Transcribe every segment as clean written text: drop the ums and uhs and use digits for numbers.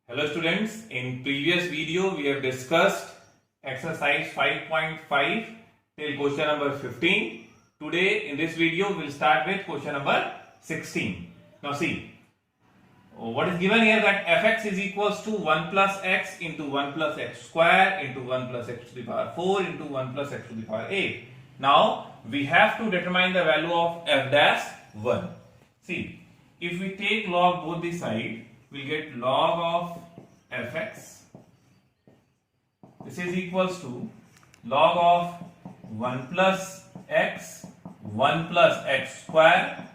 Hello students, in previous video we have discussed exercise 5.5 till question number 15. Today in this video we will start with question number 16. Now see, what is given here that fx is equals to 1 plus x into 1 plus x square into 1 plus x to the power 4 into 1 plus x to the power 8. Now we have to determine the value of f dash 1. See, if we take log both the side, we'll get log of fx. This is equals to log of 1 plus x, 1 plus x square,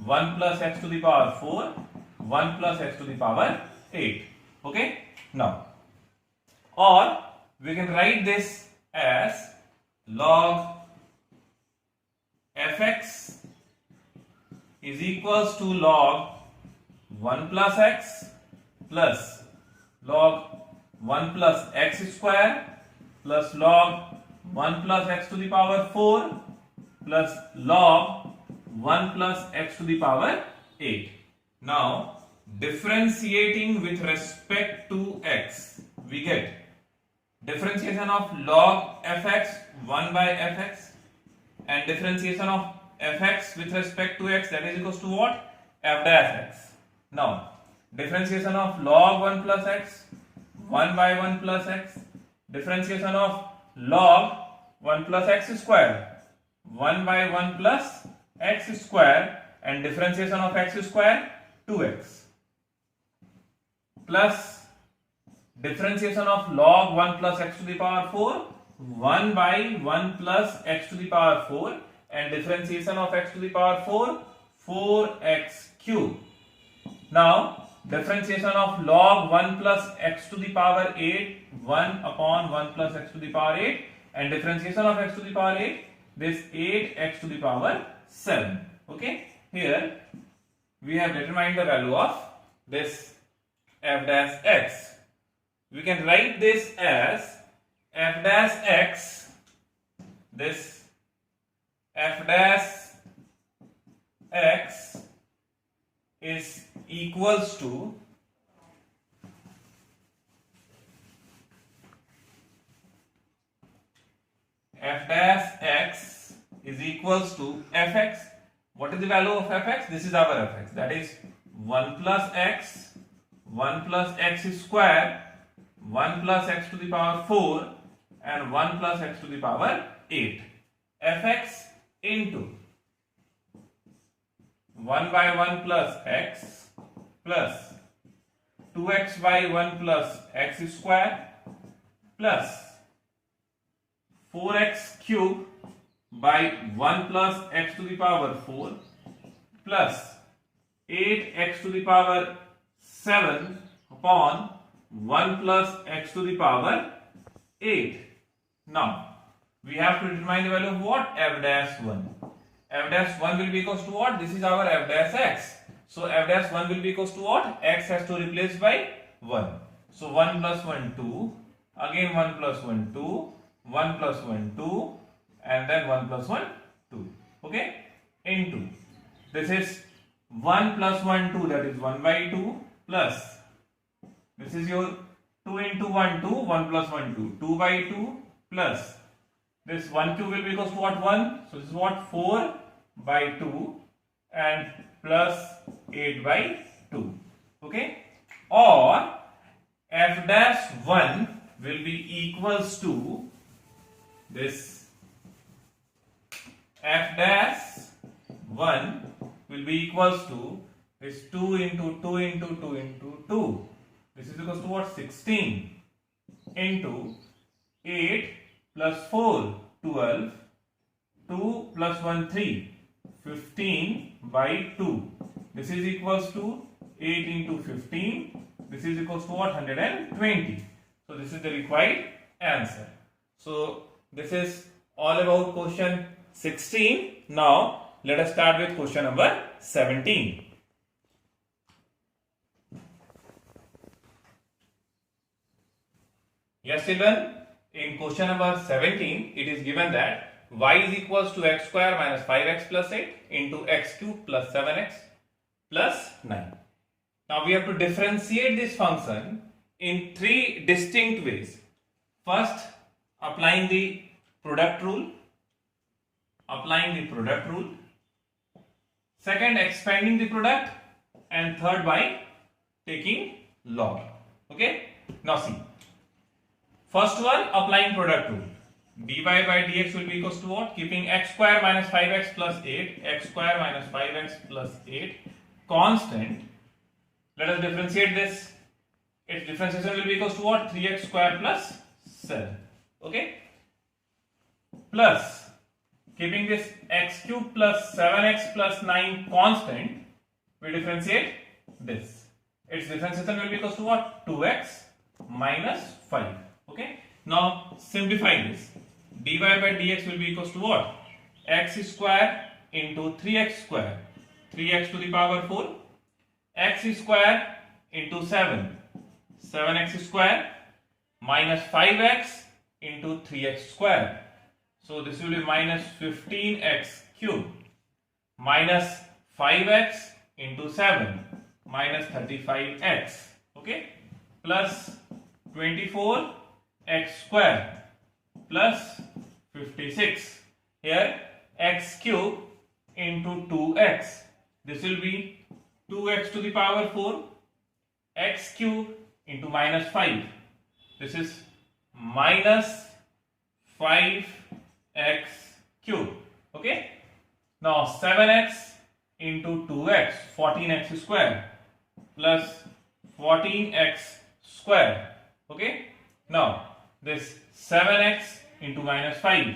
1 plus x to the power 4, 1 plus x to the power 8. Okay? Now, or we can write this as log fx is equals to log 1 plus x plus log 1 plus x square plus log 1 plus x to the power 4 plus log 1 plus x to the power 8. Now, differentiating with respect to x, we get differentiation of log fx 1 by fx and differentiation of fx with respect to x, that is equals to what? F dash x. Now, differentiation of log 1 plus x 1 by 1 plus x, differentiation of log 1 plus x square 1 by 1 plus x square and differentiation of x square 2x plus differentiation of log 1 plus x to the power 4 1 by 1 plus x to the power 4 and differentiation of x to the power 4 4x cube. Now differentiation of log 1 plus x to the power 8 1 upon 1 plus x to the power 8 and differentiation of x to the power 8 this 8x to the power 7. Okay, here we have determined the value of this f dash x. We can write this as f dash x, this f dash x is equals to f dash x is equals to fx. What is the value of fx? This is our fx, that is 1 plus x, 1 plus x square, 1 plus x to the power 4 and 1 plus x to the power 8. fx into 1 by 1 plus x plus 2x by 1 plus x square plus 4x cube by 1 plus x to the power 4 plus 8x to the power 7 upon 1 plus x to the power 8. Now, we have to determine the value of what? F dash 1. F dash 1 will be equals to what? This is our f dash x. So, f dash 1 will be equals to what? X has to replace by 1. So, 1 plus 1, 2. Again 1 plus 1, 2. 1 plus 1, 2. And then 1 plus 1, 2. Okay? Into. This is 1 plus 1, 2. That is 1 by 2. Plus. This is your 2 into 1, 2. 1 plus 1, 2. 2 by 2. Plus. This 1 cube will be equals to what? 1. So this is what? 4 by 2 and plus 8 by 2. Okay? Or f dash 1 will be equals to this f dash 1 will be equals to this 2 into 2 into 2 into 2. This is equals to what? 16 into 8 plus 4, 12, 2 plus 1, 3, 15 by 2. This is equals to 8 into 15. This is equals to what? 120. So, this is the required answer. So, this is all about question 16. Now, let us start with question number 17. Yes, children. In question number 17, it is given that y is equals to x square minus 5x plus 8 into x cube plus 7x plus 9. Now we have to differentiate this function in three distinct ways. First, applying the product rule. Second, expanding the product. And third, by taking log. Okay. Now see. First one, applying product rule. dy by dx will be equals to what? Keeping x square minus 5x plus 8, x square minus 5x plus 8 constant. Let us differentiate this. Its differentiation will be equals to what? 3x square plus 7. Okay. Plus, keeping this x cube plus 7x plus 9 constant, we differentiate this. Its differentiation will be equals to what? 2x minus 5. Okay. Now simplify this. dy by dx will be equals to what? X square into 3x square, 3x to the power 4, x square into 7, 7x square minus 5x into 3x square. So this will be minus 15x cube minus 5x into 7 minus 35x. Okay. Plus 24x square plus 56. Here x cube into 2x. This will be 2x to the power 4, x cube into minus 5. This is minus 5x cube. Okay. Now 7x into 2x, 14x square plus 14x square. Okay. Now this 7x into minus 5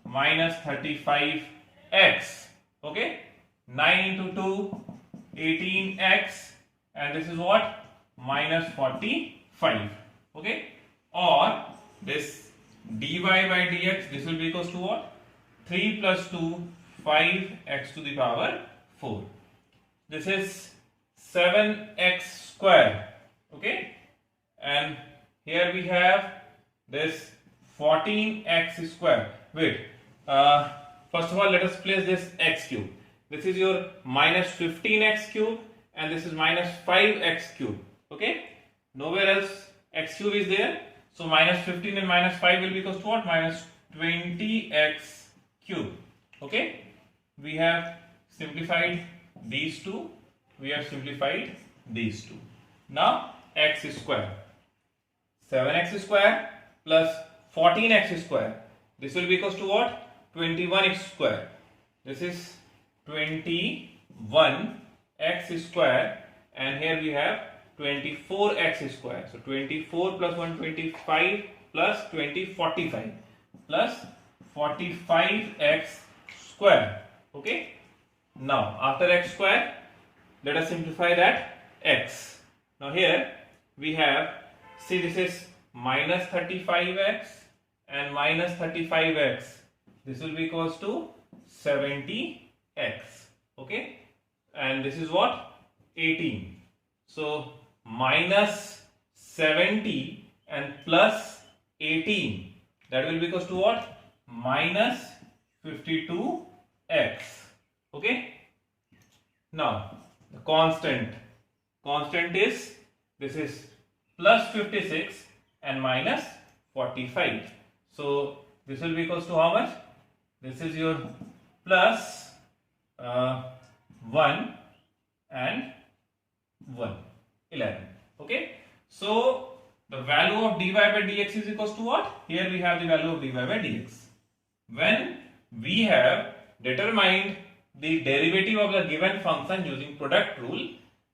minus 35x. Okay. 9 into 2, 18x, and this is what? Minus 45. Okay. Or this dy by dx, this will be equals to what? 3 plus 2, 5x to the power 4. This is 7x square. Okay. And here we have this 14x square. Wait. First of all, let us place this x cube. This is your minus 15x cube and this is minus 5x cube. Okay. Nowhere else x cube is there. So minus 15 and minus 5 will be equals to what? Minus 20x cube. Okay. We have simplified these two. We have simplified these two. Now x square. 7x square plus 14x square. This will be equals to what? 21x square. This is 21x square, and here we have 24x square. So 24 plus 125 plus 20 45 plus 45x square. Okay. Now after x square, let us simplify that x. Now here we have, see, this is minus 35x and minus 35x. This will be equals to 70x. Okay. And this is what? 18. So minus 70 and plus 18. That will be equals to what? Minus 52x. Okay. Now the constant is, this is plus 56 and minus 45. So this will be equals to how much? This is your plus 1 and 1, 11. Okay. So the value of dy by dx is equals to what? Here we have the value of dy by dx. When we have determined the derivative of the given function using product rule,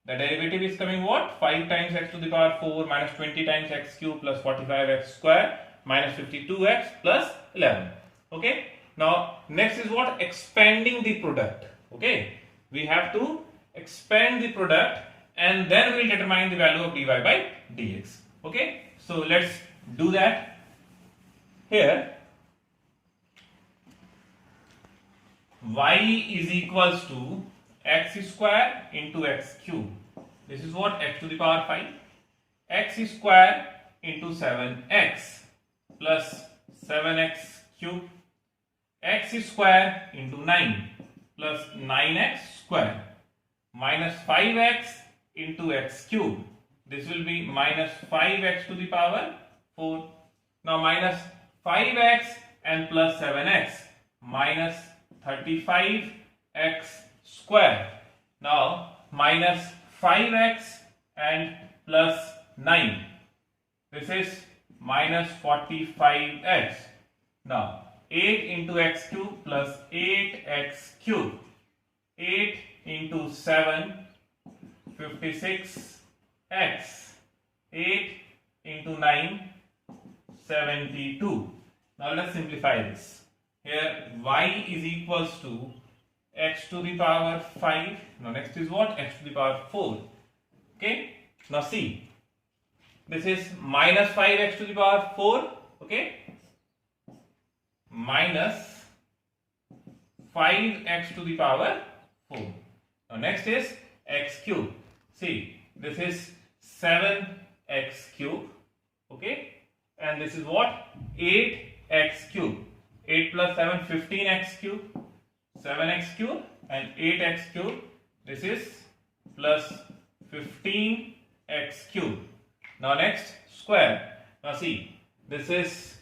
the derivative is coming what? 5 times x to the power 4 minus 20 times x cube plus 45x square minus 52x plus 11. Okay. Now next is what? Expanding the product. Okay. We have to expand the product and then we will determine the value of dy by dx. Okay. So let's do that. Here y is equals to x square into x cube. This is what? X to the power 5. X square into 7x plus 7x cube. X square into 9 plus 9x square minus 5x into x cube this will be minus 5x to the power 4. Now minus 5x and plus 7x, minus 35x square. Now minus 5x and plus 9. This is minus 45x. Now 8 into x cube plus 8x cube. 8 into 7, 56x. 8 into 9, 72. Now let us simplify this. Here y is equals to x to the power 5. Now next is what? X to the power 4. Okay. Now see. This is minus 5x to the power 4. Okay. Minus 5x to the power 4. Now next is x cube. See, this is 7x cube. Okay. And this is what? 8x cube. 8 plus 7, 15x cube. 7x cube and 8x cube. This is plus 15x cube. Now next, square. Now see, this is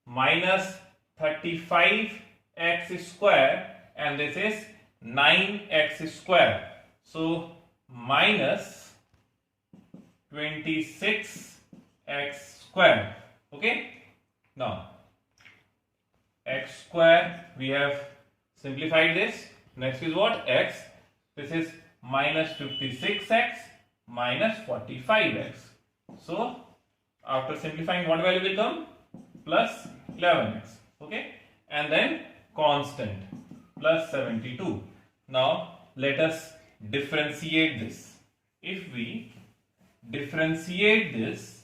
minus 35x square and this is 9x square. So minus 26x square. Okay. Now x square, we have simplified this. Next is what? X. This is minus 56x minus 45x. So after simplifying, what value will come? Plus 11x. Okay. And then constant plus 72. Now let us differentiate this. If we differentiate this,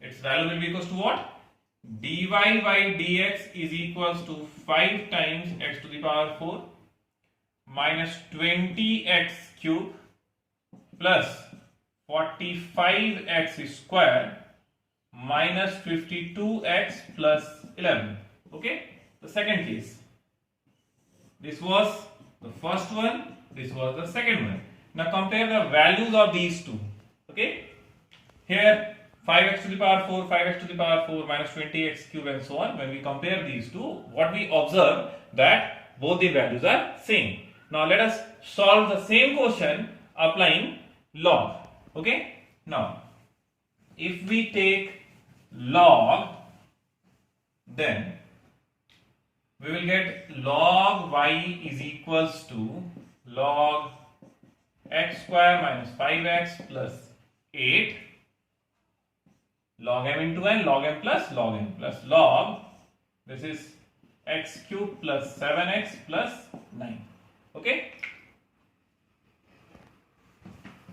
its value will be equals to what? Dy by dx is equals to 5 times x to the power 4 minus 20x cube plus 45x square minus 52x plus 11. Okay. The second case. This was the first one. This was the second one. Now compare the values of these two. Okay. Here 5x to the power 4, 5x to the power 4 minus 20x cube and so on. When we compare these two, what we observe that both the values are same. Now let us solve the same question applying log. Okay. Now if we take log, then we will get log y is equals to log x square minus 5x plus 8 log m into n, log m plus log, this is x cube plus 7x plus 9. Okay.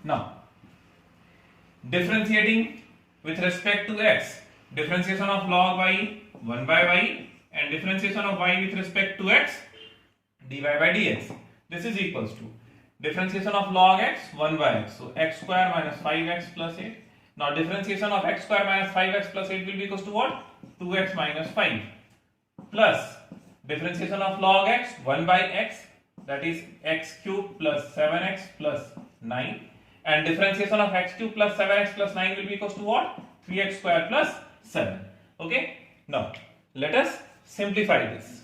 Now differentiating with respect to x, differentiation of log y 1 by y and differentiation of y with respect to x dy by dx. This is equals to differentiation of log x 1 by x. So x square minus 5x plus 8. Now differentiation of x square minus 5x plus 8 will be equals to what? 2x minus 5 plus differentiation of log x 1 by x, that is x cube plus 7x plus 9, and differentiation of x cube plus 7x plus 9 will be equals to what? 3x square plus 7. Okay. Now let us simplify this.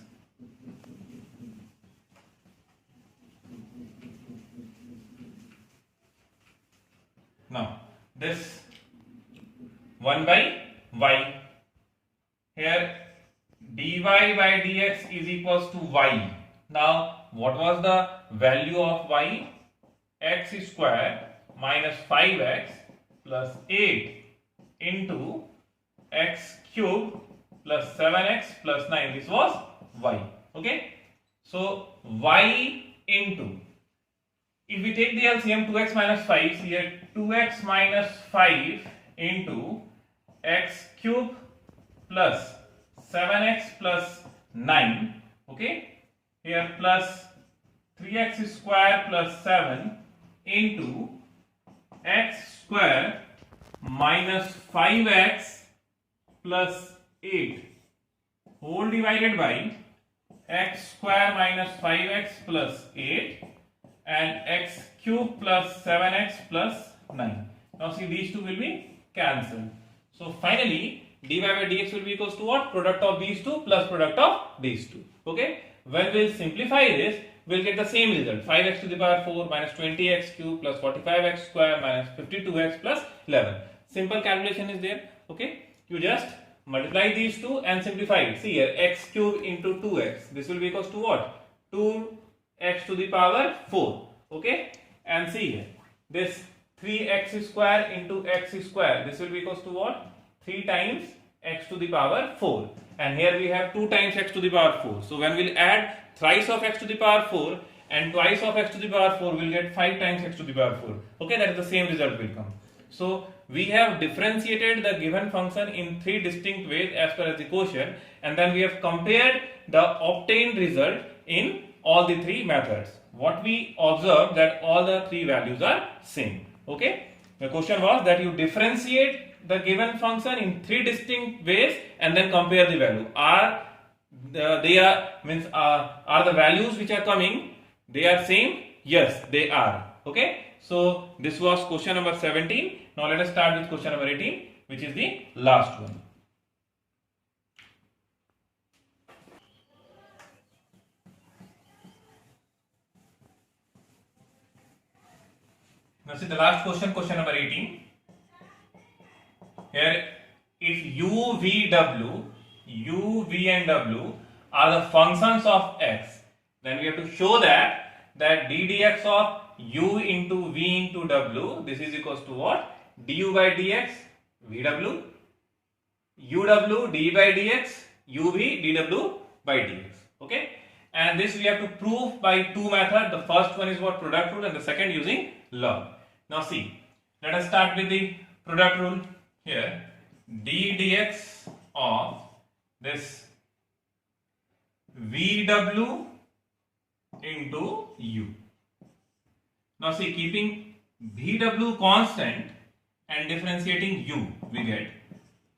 Now this 1 by y, here dy by dx is equals to y. Now what was the value of y? X square minus 5x plus 8 into x cube plus 7x plus 9. This was y. Okay. So y into, if we take the LCM, 2x minus 5, here 2x minus 5 into x cube plus 7x plus 9. Okay. Here plus 3x square plus 7 into x square minus 5x plus 8 whole divided by x square minus 5x plus 8 and x cube plus 7x plus 9. Now see, these two will be cancelled. So finally, dy by dx will be equals to what? Product of these two plus product of these two. Okay. When we'll simplify this, we'll get the same result. 5x to the power 4 minus 20x cube plus 45x square minus 52x plus 11. Simple calculation is there. Okay. You just multiply these two and simplify it. See here, x cube into 2x. This will be equals to what? 2x to the power 4. Okay. And see here, this 3x square into x square. This will be equals to what? 3 times x to the power 4. And here we have 2 times x to the power 4. So when we'll add thrice of x to the power 4 and twice of x to the power 4, we'll get 5 times x to the power 4. Okay, that is the same result will come. So we have differentiated the given function in 3 distinct ways as per as the quotient, and then we have compared the obtained result in all the 3 methods. What we observed that all the 3 values are same. Okay, the question was that you differentiate the given function in 3 distinct ways and then compare the value. Are the values which are coming, they are same? Yes, they are. Okay, so this was question number 17. Now let us start with question number 18, which is the last one. Now see the last question, question number 18. Here, if u, v, w, u, v and w are the functions of x, then we have to show that d dx of u into v into w, this is equals to what? Du by dx, vw, uw, d by dx, uv, dw by dx. Okay, and this we have to prove by 2 methods. The first one is what? Product rule, and the second using log. Now see, let us start with the product rule. Here, d dx of this vw into u. Now see, keeping vw constant and differentiating u, we get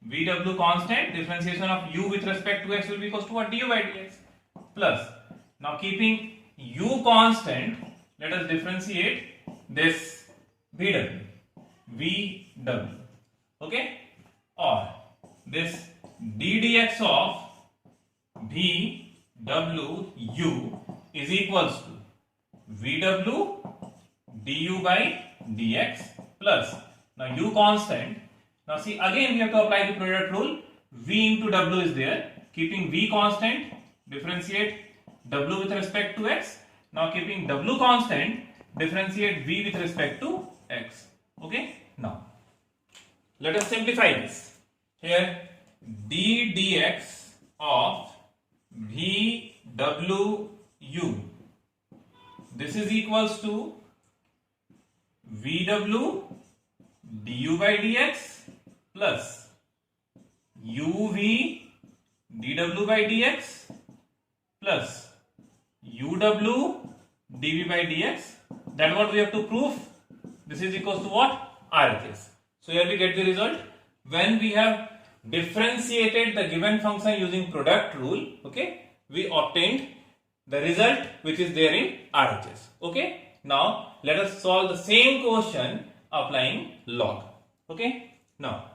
vw constant, differentiation of u with respect to x will be equals to what? Du by dx, plus, now keeping u constant, let us differentiate this vw, okay, or this d dx of vw u is equals to vw du by dx plus, now u constant. Now see, again we have to apply the product rule. V into w is there, keeping v constant, differentiate w with respect to x. Now keeping w constant, differentiate v with respect to x. Okay, now let us simplify this. Here, d dx of vw u, this is equals to vw du by dx plus uv dw by dx plus uw dv by dx. That what we have to prove. This is equals to what? RHS. So here we get the result. When we have differentiated the given function using product rule, okay, we obtained the result which is there in RHS. Okay. Now let us solve the same question applying log. Okay. Now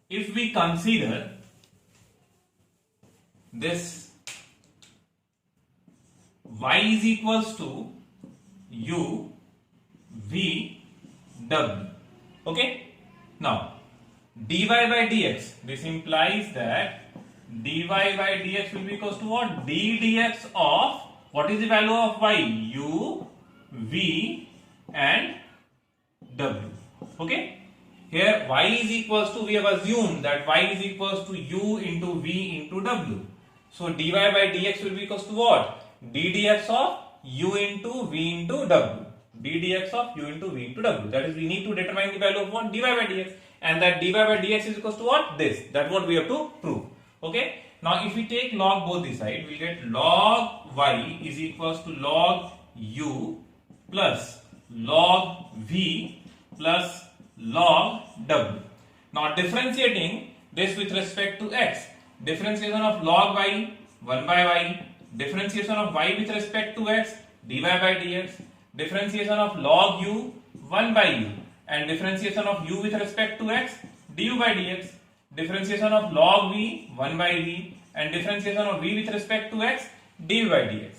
if we consider this y is equals to u v w, okay, now dy by dx, this implies that dy by dx will be equals to what? D dx of, what is the value of y? U, v and w. Okay, here y is equals to, we have assumed that y is equals to u into v into w. So dy by dx will be equals to what? D dx of u into v into w. D dx of u into v into w. That is, we need to determine the value of what? Dy by dx. And that dy by dx is equals to what? This. That's what we have to prove. Okay. Now if we take log both the side, we get log y is equals to log u plus log v plus log w. Now differentiating this with respect to x, differentiation of log y 1 by y, differentiation of y with respect to x dy by dx, differentiation of log u 1 by u, and differentiation of u with respect to x, du by dx. Differentiation of log v, 1 by v, and differentiation of v with respect to x, du by dx.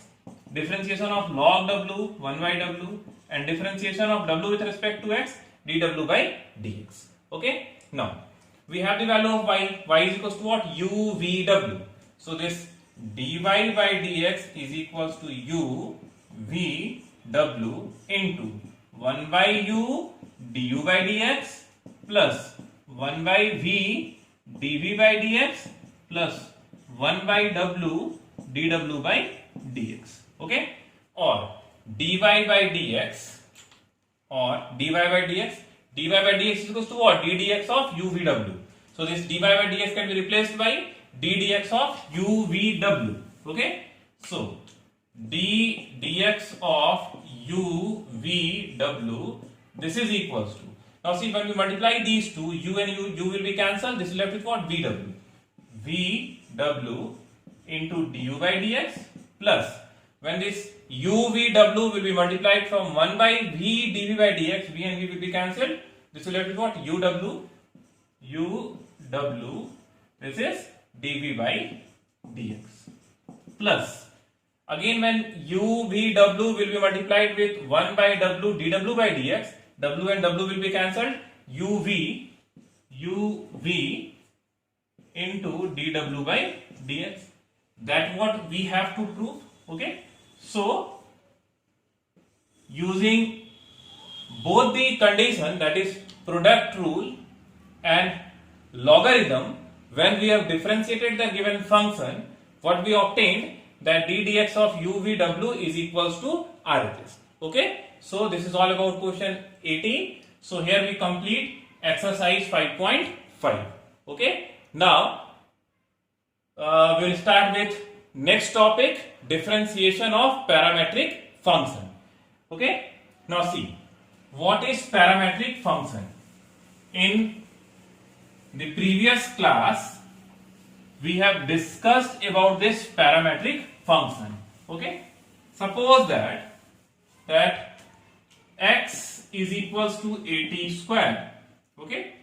Differentiation of log w, 1 by w, and differentiation of w with respect to x, dw by dx. Okay. Now we have the value of y. Y is equals to what? U v w. So this dy by dx is equals to u v w into 1 by u du by dx plus 1 by v dv by dx plus 1 by w dw by dx. Okay, or dy by dx is equals to what? ddx of uvw. So this dy by dx can be replaced by ddx of uvw. Okay, so ddx of uvw, this is equals to, now see, when we multiply these two, u and u will be cancelled. This is left with what? vw into du by dx plus, when this uvw will be multiplied from 1 by v dv by dx, v and v will be cancelled. This will left with what? uw, this is dv by dx plus, again when uvw will be multiplied with 1 by w dw by dx, w and w will be cancelled, uv into dw by dx. That what we have to prove. Okay, so using both the condition, that is product rule and logarithm, when we have differentiated the given function, what we obtained, that ddx of uvw is equals to RHS. Okay, so this is all about question 18. So here we complete exercise 5.5. Okay, now we will start with next topic, differentiation of parametric function. Okay, now see, what is parametric function? In the previous class we have discussed about this parametric function. Okay, suppose that x is equals to 80 square, okay,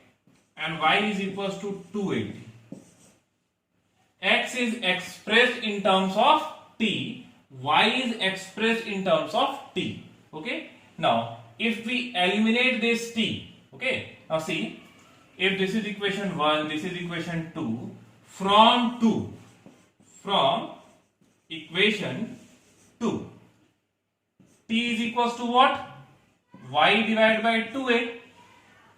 and y is equals to 280. X is expressed in terms of t, y is expressed in terms of t. Okay, now if we eliminate this t, okay, now see, if this is equation 1, this is equation 2, from equation 2, t is equals to what? Y divided by 2a.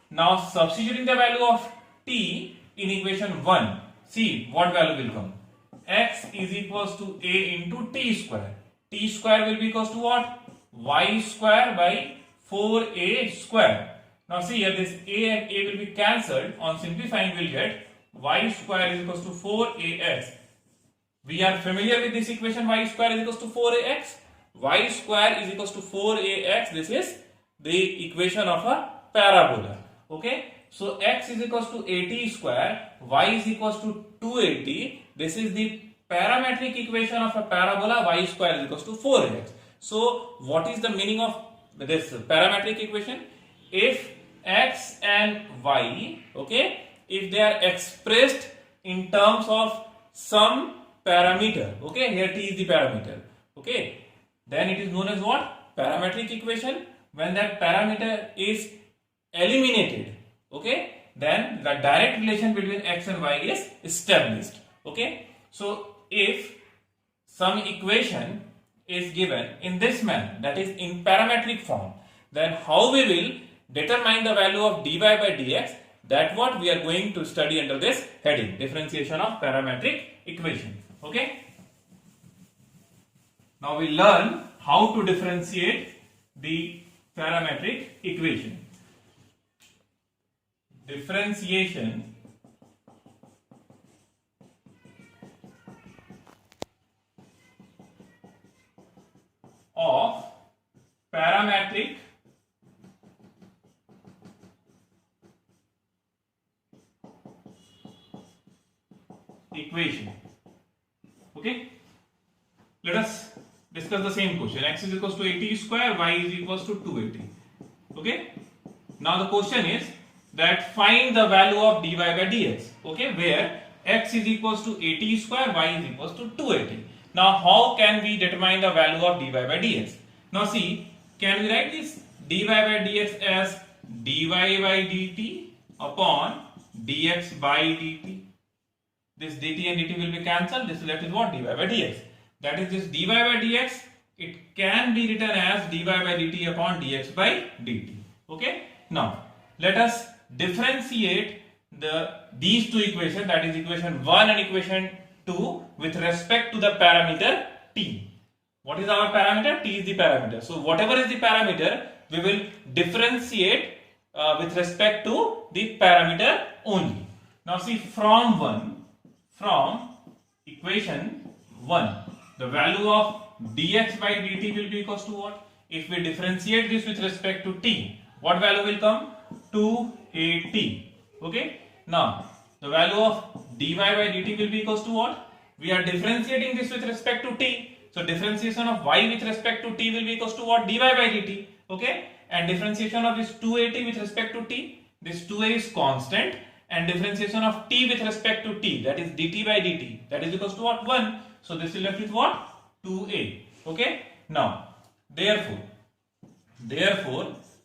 Now substituting the value of t in equation 1, see what value will come? X is equals to a into t square. T square will be equals to what? Y square by 4a square. Now see here, this a and a will be cancelled. On simplifying we will get y square is equals to 4ax. We are familiar with this equation, y square is equals to 4ax. Y square is equals to 4ax. This is the equation of a parabola. Okay, so x is equals to 80 square, y is equals to 280. This is the parametric equation of a parabola. Y square is equals to 4ax. So what is the meaning of this parametric equation? If x and y, okay, if they are expressed in terms of some parameter, okay, here t is the parameter, okay, then it is known as what? Parametric equation. When that parameter is eliminated, okay, then the direct relation between x and y is established. Okay, so if some equation is given in this manner, that is in parametric form, then how we will determine the value of dy by dx? That what we are going to study under this heading, differentiation of parametric equation. Okay, now we learn how to differentiate the parametric equation. Differentiation of parametric equation. Okay, let us discuss the same question. X is equals to 80 square, y is equals to 280. Okay, Now the question is that find the value of dy by dx, okay, where x is equals to 80 square, y is equals to 280. Now how can we determine the value of dy by dx? Now see, can we write this dy by dx as dy by dt upon dx by dt? This dt and dt will be cancelled. This is left with what? Dy by dx. That is, this dy by dx, it can be written as dy by dt upon dx by dt. Okay. Now let us differentiate these two equations, that is equation 1 and equation 2, with respect to the parameter t. What is our parameter? T is the parameter. So whatever is the parameter, we will differentiate with respect to the parameter only. Now see, from equation 1, the value of dx by dt will be equals to what? If we differentiate this with respect to t, what value will come? 2at. Okay. Now the value of dy by dt will be equals to what? We are differentiating this with respect to t. So differentiation of y with respect to t will be equals to what? Dy by dt. Okay. And differentiation of this 2at with respect to t, this 2a is constant, and differentiation of t with respect to t, that is dt by dt, that is equals to what? 1. So this is left with what? 2a. Okay. Now therefore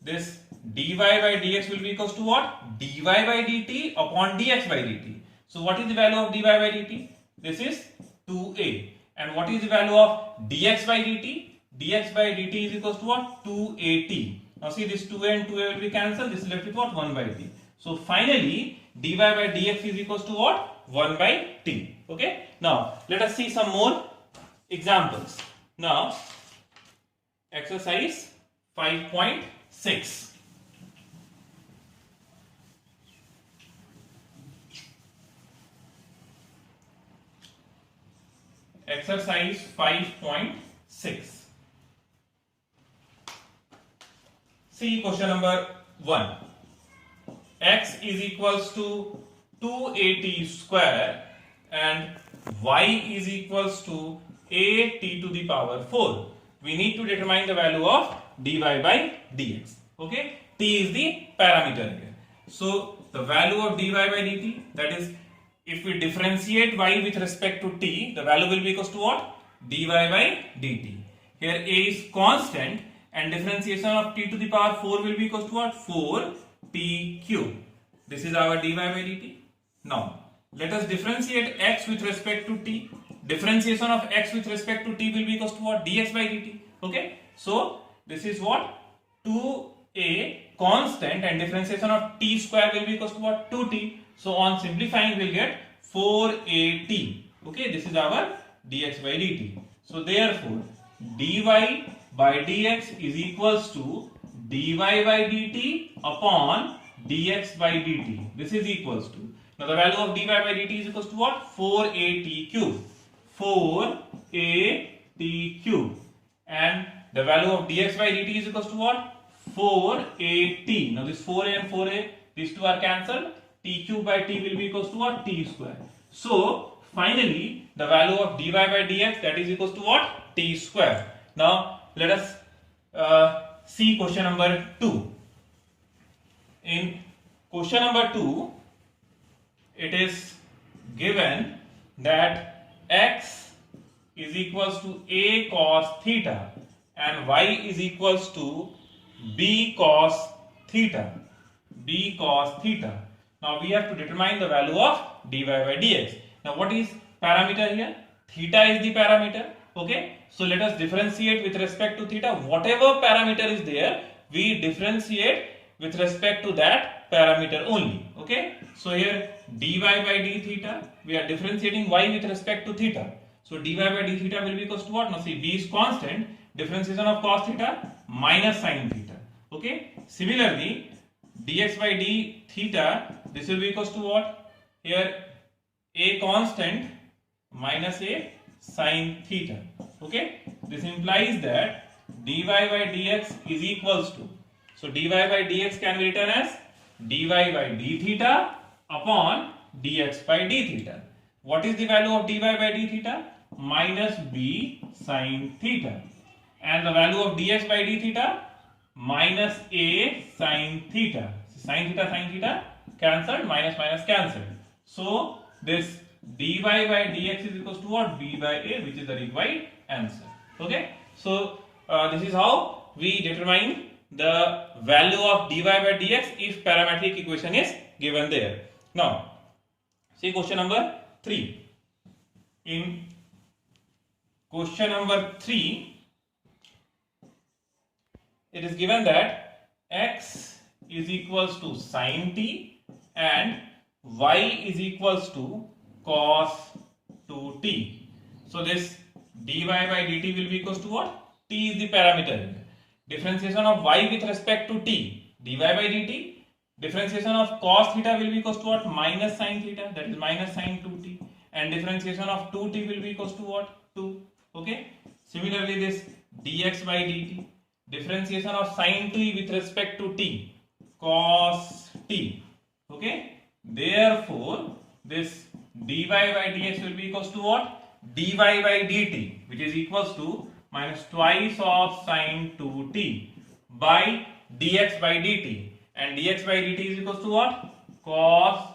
this dy by dx will be equals to what? Dy by dt upon dx by dt. So what is the value of dy by dt? This is 2a. And what is the value of dx by dt? Dx by dt is equals to what? 2at. Now see, this 2a and 2a will be cancelled. This is left with what? 1 by t. So finally dy by dx is equals to what? 1 by t. Okay. Now let us see some more examples. Now exercise 5.6. Exercise 5.6. See question number 1. X is equals to 2at square and y is equals to at to the power 4. We need to determine the value of dy by dx. Okay, t is the parameter here. So the value of dy by dt, that is, if we differentiate y with respect to t, the value will be equals to what? Dy by dt. Here a is constant and differentiation of t to the power 4 will be equals to what? 4t cube. This is our dy by dt. Now let us differentiate x with respect to t. Differentiation of x with respect to t will be equals to what? Dx by dt. Okay. So this is what? 2a constant and differentiation of t square will be equals to what? 2t. So on simplifying we will get 4at. Okay, this is our dx by dt. So therefore dy by dx is equals to dy by dt upon dx by dt. This is equals to, now the value of dy by dt is equals to what? 4at cube. 4at cube. And the value of dx by dt is equals to what? 4at. Now this 4a and 4a, these two are cancelled. T cube by t will be equals to what? T square. So finally the value of dy by dx, that is equals to what? T square. Now let us see question number 2. In question number 2, it is given that x is equals to a cos theta and y is equals to b cos theta. B cos theta. Now we have to determine the value of dy by dx. Now what is parameter here? Theta is the parameter. Okay. So let us differentiate with respect to theta. Whatever parameter is there, we differentiate with respect to that parameter only. Okay. So here dy by d theta, we are differentiating y with respect to theta. So dy by d theta will be equals to what? Now see, b is constant, differentiation of cos theta minus sin theta. Okay. Similarly, dx by d theta, this will be equals to what? Here a constant minus a sin theta. Okay. This implies that dy by dx is equals to, so dy by dx can be written as dy by d theta upon dx by d theta. What is the value of dy by d theta? Minus b sin theta. And the value of dx by d theta? minus a sine theta. Sine theta cancelled, minus minus cancelled. So this dy by dx is equals to what? B by a, which is the required answer. Okay. So this is how we determine the value of dy by dx if parametric equation is given there. Now see question number 3. In question number 3, it is given that x is equals to sine t and y is equals to cos 2t. So this dy by dt will be equals to what? T is the parameter. Differentiation of y with respect to t, dy by dt. Differentiation of cos theta will be equals to what? Minus sine theta, that is minus sine 2t. And differentiation of 2t will be equals to what? 2. Okay. Similarly, this dx by dt. Differentiation of sine t with respect to t, cos t. Okay. Therefore, this dy by dx will be equals to what? Dy by dt, which is equals to minus twice of sine 2t by dx by dt. And dx by dt is equals to what? Cos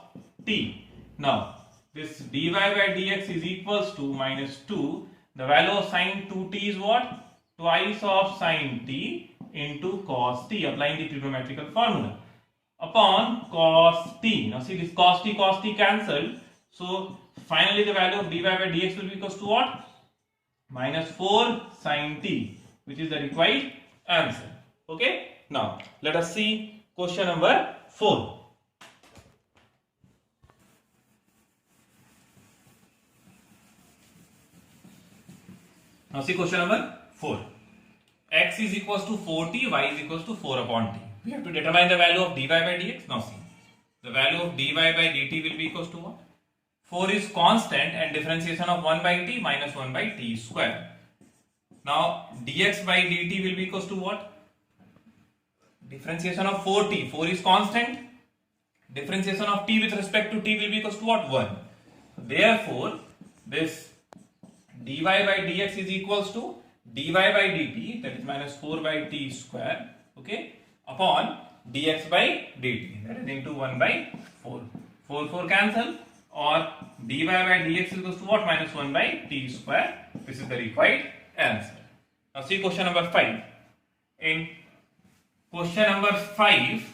t. Now, this dy by dx is equals to minus 2. The value of sine 2t is what? Twice of sine t into cos t, applying the trigonometrical formula, upon cos t. Now see, this cos t cancelled. So finally the value of dy by dx will be equals to what? Minus 4 sine t, which is the required answer. Okay. Now let us see question number 4. Now see question number 4. X is equals to 4t, y is equals to 4 upon t. We have to determine the value of dy by dx. Now see, the value of dy by dt will be equals to what? 4 is constant and differentiation of 1 by t minus 1 by t square. Now dx by dt will be equals to what? Differentiation of 4t. 4 is constant. Differentiation of t with respect to t will be equals to what? 1. Therefore, this dy by dx is equals to dy by dt, that is minus 4 by t square, okay, upon dx by dt, that is into 1 by 4. 4 cancel, or dy by dx is equals to what? Minus 1 by t square. This is the required answer. Now see question number 5. In question number 5,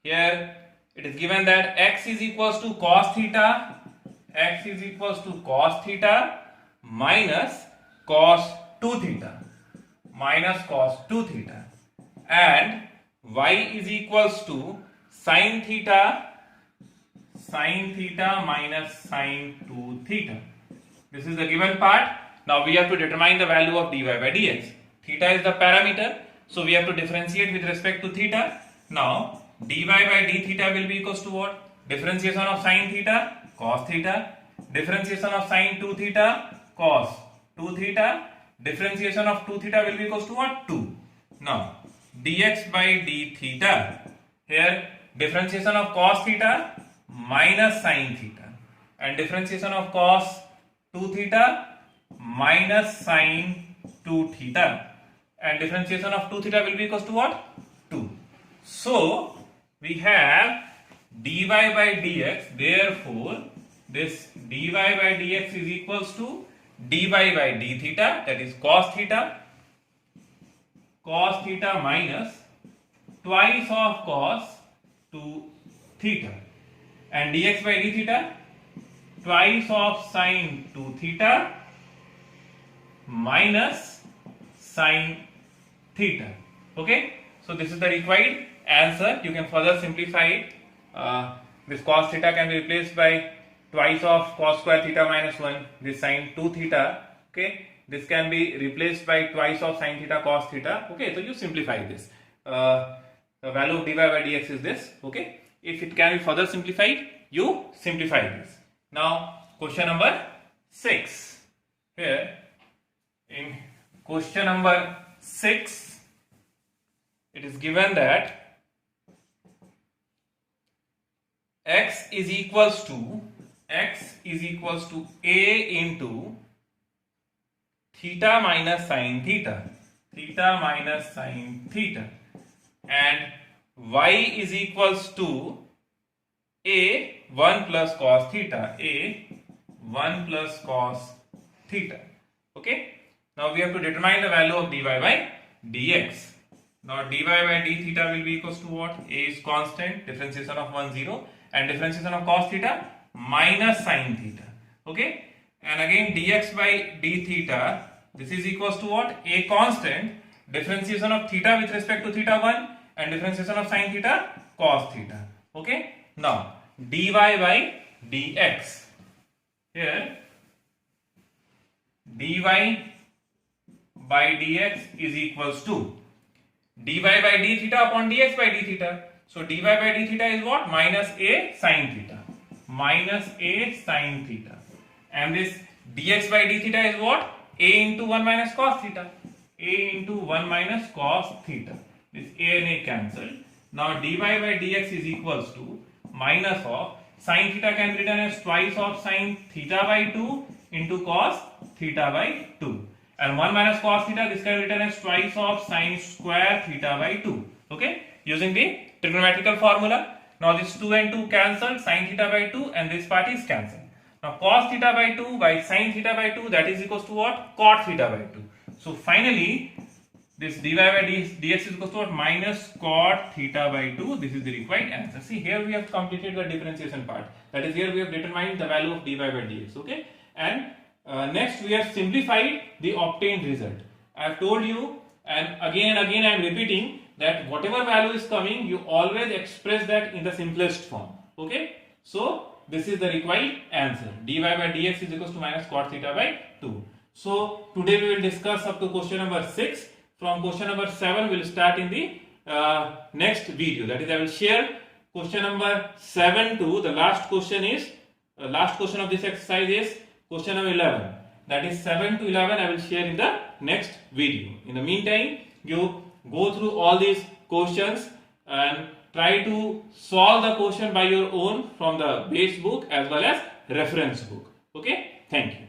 here it is given that x is equals to cos theta, minus cos 2 theta, and y is equals to sin theta minus sin 2 theta. This is the given part. Now we have to determine the value of dy by dx. Theta is the parameter, so we have to differentiate with respect to theta. Now dy by d theta will be equals to what? Differentiation of sin theta, cos theta. Differentiation of sin 2 theta, cos 2 theta. Differentiation of 2 theta will be equals to what? 2. Now dx by d theta, here differentiation of cos theta minus sin theta, and differentiation of cos 2 theta minus sin 2 theta, and differentiation of 2 theta will be equals to what? 2. So we have dy by dx, therefore this dy by dx is equals to dy by d theta, that is cos theta minus twice of cos 2 theta, and dx by d theta twice of sin 2 theta minus sin theta. Okay, so this is the required answer. You can further simplify it. This cos theta can be replaced by twice of cos square theta minus 1. This sin 2 theta, okay, this can be replaced by twice of sin theta cos theta. Okay, so you simplify this. The value of dy by dx is this. Okay, if it can be further simplified, you simplify this. Now question number 6. Here in question number 6, it is given that x is equals to x is equals to a into theta minus sine theta, theta minus sine theta, and y is equals to a 1 plus cos theta, a 1 plus cos theta. Okay, now we have to determine the value of dy by dx. Now dy by d theta will be equals to what? A is constant, differentiation of 1 0, and differentiation of cos theta minus sine theta. Okay, and again dx by d theta, this is equals to what? A constant, differentiation of theta with respect to theta 1, and differentiation of sine theta cos theta. Okay, now dy by dx, here dy by dx is equals to dy by d theta upon dx by d theta. So dy by d theta is what? Minus a sine theta, minus a sine theta, and this dx by d theta is what? A into 1 minus cos theta, a into 1 minus cos theta. This a and a cancelled. Now dy by dx is equals to minus of sine theta can be written as twice of sine theta by 2 into cos theta by 2, and 1 minus cos theta, this can be written as twice of sine square theta by 2. Okay, using the trigonometrical formula. Now this 2 and 2 cancelled, sine theta by 2, and this part is cancelled. Now cos theta by 2 by sine theta by 2, that is equals to what? Cot theta by 2. So finally this dy by dx is equals to what? Minus cot theta by 2. This is the required answer. See, here we have completed the differentiation part. That is, here we have determined the value of dy by dx. Okay, and next we have simplified the obtained result. I have told you, and again I am repeating, that whatever value is coming, you always express that in the simplest form. Okay, so this is the required answer. Dy by dx is equals to minus cot theta by 2. So today we will discuss up to question number 6. From question number 7 we will start in the next video. That is, I will share question number 7 to the last question is last question of this exercise is question number 11. That is 7 to 11 I will share in the next video. In the meantime, you go through all these questions and try to solve the question by your own from the base book as well as reference book. Okay, thank you.